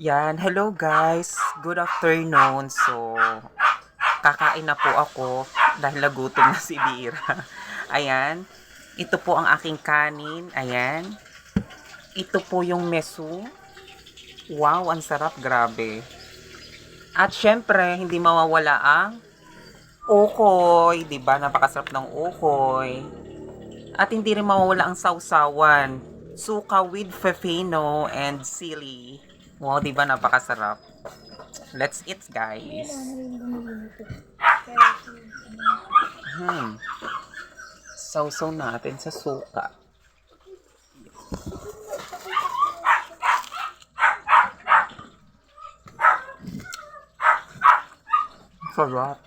Yan, hello guys. Good afternoon. So, kakain na po ako dahil nagutom na si Bira. Ayan. Ito po ang aking kanin. Ayan. Ito po yung mesu. Wow, ang sarap. Grabe. At syempre, hindi mawawala ang ukoy. Diba? Napakasarap ng ukoy. At hindi rin mawawala ang sausawan. Suka with fefino and sili. Wow, diba? Napakasarap. Let's eat, guys. Hmm. Sausaw natin sa suka. Sarap.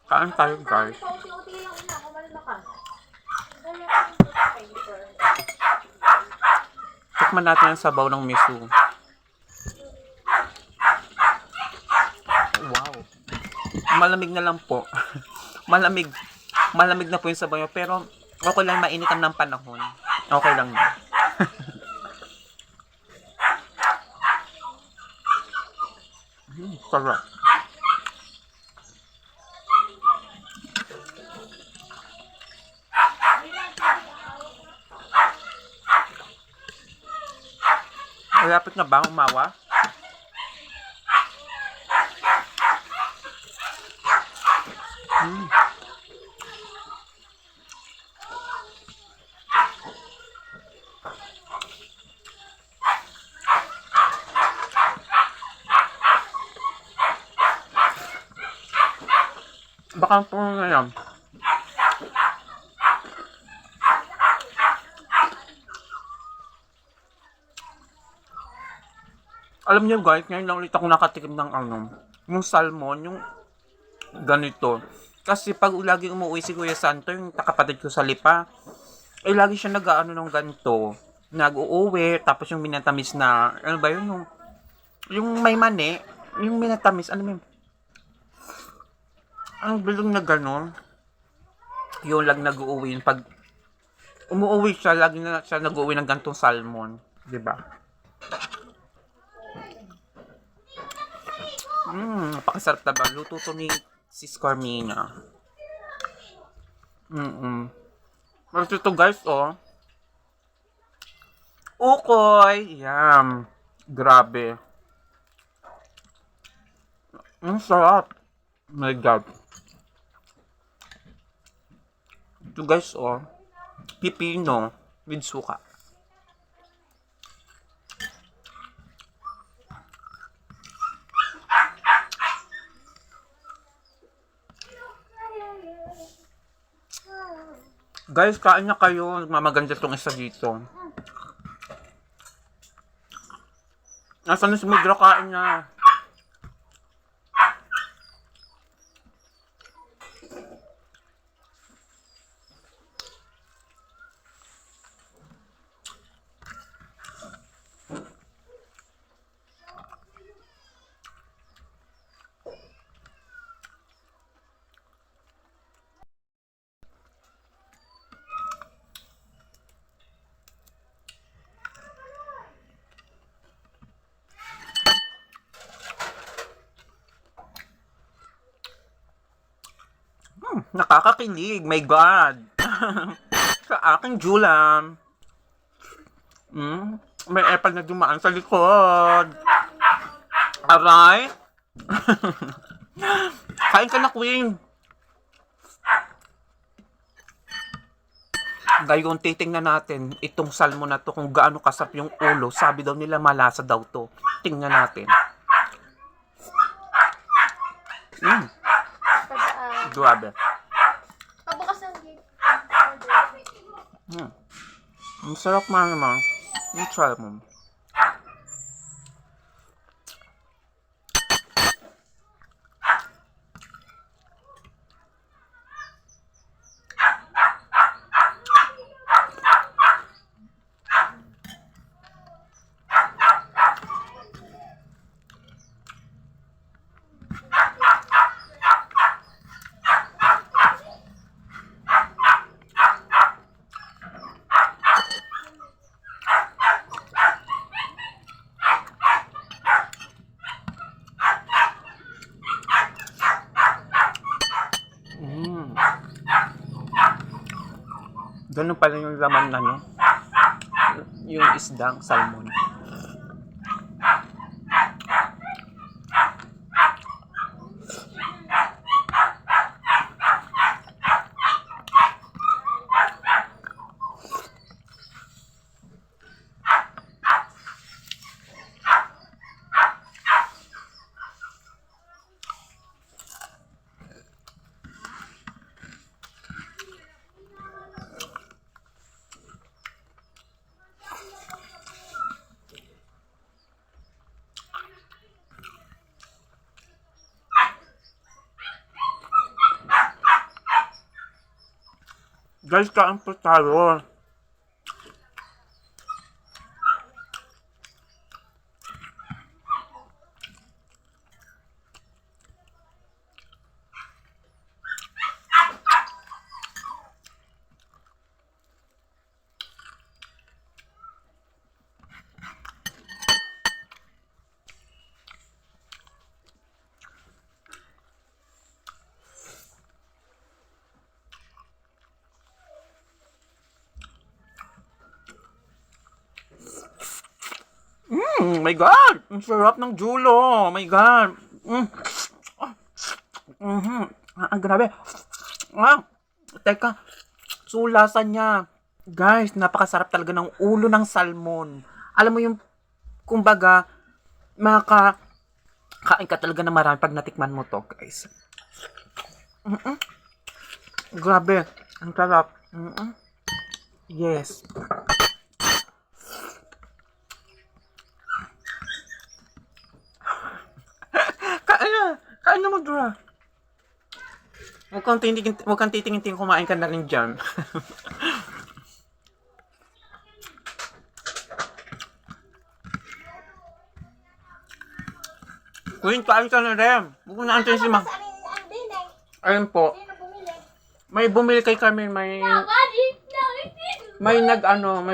Kain tayo, guys. Tikman natin ang sabaw ng miso. Wow. Malamig na lang po. Malamig. Malamig na po yung sabaw nyo. Pero, okay lang mainitan ng panahon. Okay lang yun. Sarap. Malapit na ba umawa? Baka po na yan. Alam niyo guys, ngayon lang ulit ako nakatikim ng yung salmon, yung ganito. Kasi pag lagi umuwi si Kuya Santo, yung kapatid ko sa Lipa, lagi siya nag-aano ng ganito. Nag-uuwi, tapos yung minatamis na, ano ba yun, yung may mani, yung minatamis, ano yun, ang bilog na gano'n, yung lang nag-uuwi, pag umuwi siya, lagi na siya nag-uuwi ng gantong salmon, di ba? Napakasarap na ba? Luto to ni Sis Carmina. Mas ito guys, oh. Ukoy! Yum. Grabe. Ang sarap. My God. Ito guys, oh. Pipino with suka. Guys, kain na kayo. Mamaganda tong isa dito. Nasaan na si Mudra? Kain na. Nakakakilig. My God. Sa aking Julam. May epal na dumaan sa likod. Aray. Kain ka na, Queen. Ngayon, titingnan natin itong salmon na to kung gaano kasap yung ulo. Sabi daw nila malasa daw to. Tingnan natin. Grabe. Pabukas ng gate. Ang sarap man naman. Yung salmon. Ganun pala yung laman na, no? Yung isdang salmon. Guys, kain po tayo. My God! Ang sarap ng julo! My God! Grabe. Teka. Sulasan niya. Guys, napakasarap talaga ng ulo ng salmon. Alam mo yung, kumbaga, kain ka talaga na marami pag natikman mo to, guys. Grabe. Ang sarap. Yes. Kain na mo, Dura. Huwag kang titingin kumain ka na rin dyan. Queen, kain ka na rin. Huwag mo na antayin si Ma. Ayun po. May bumili kay kami, may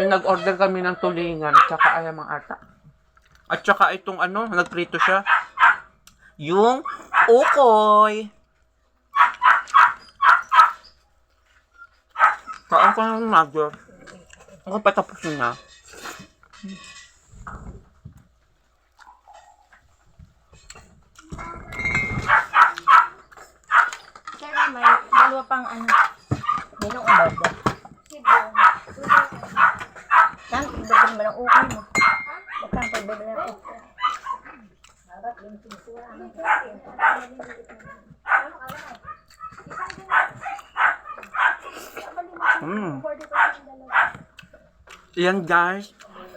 nag-order kami ng tulingan, tsaka ayamang ata. At tsaka itong nagprito siya. Yung ukoy. Kain ka ng mother. Ako patapos na. Sir, may dalawa pang Ninong umada. Yan, ibigay mo ng ukay mo. Bakang pagbibili ng ukay. Yan guys.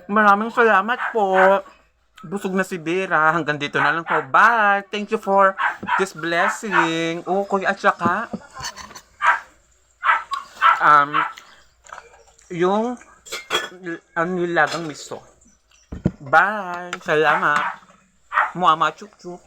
Maraming salamat po. Busog na si Vera. Hanggang dito na lang po. Bye. Thank you for this blessing. Ukoy at saka yung nilagang miso. Bye. Salamat. Muama chuk chuk.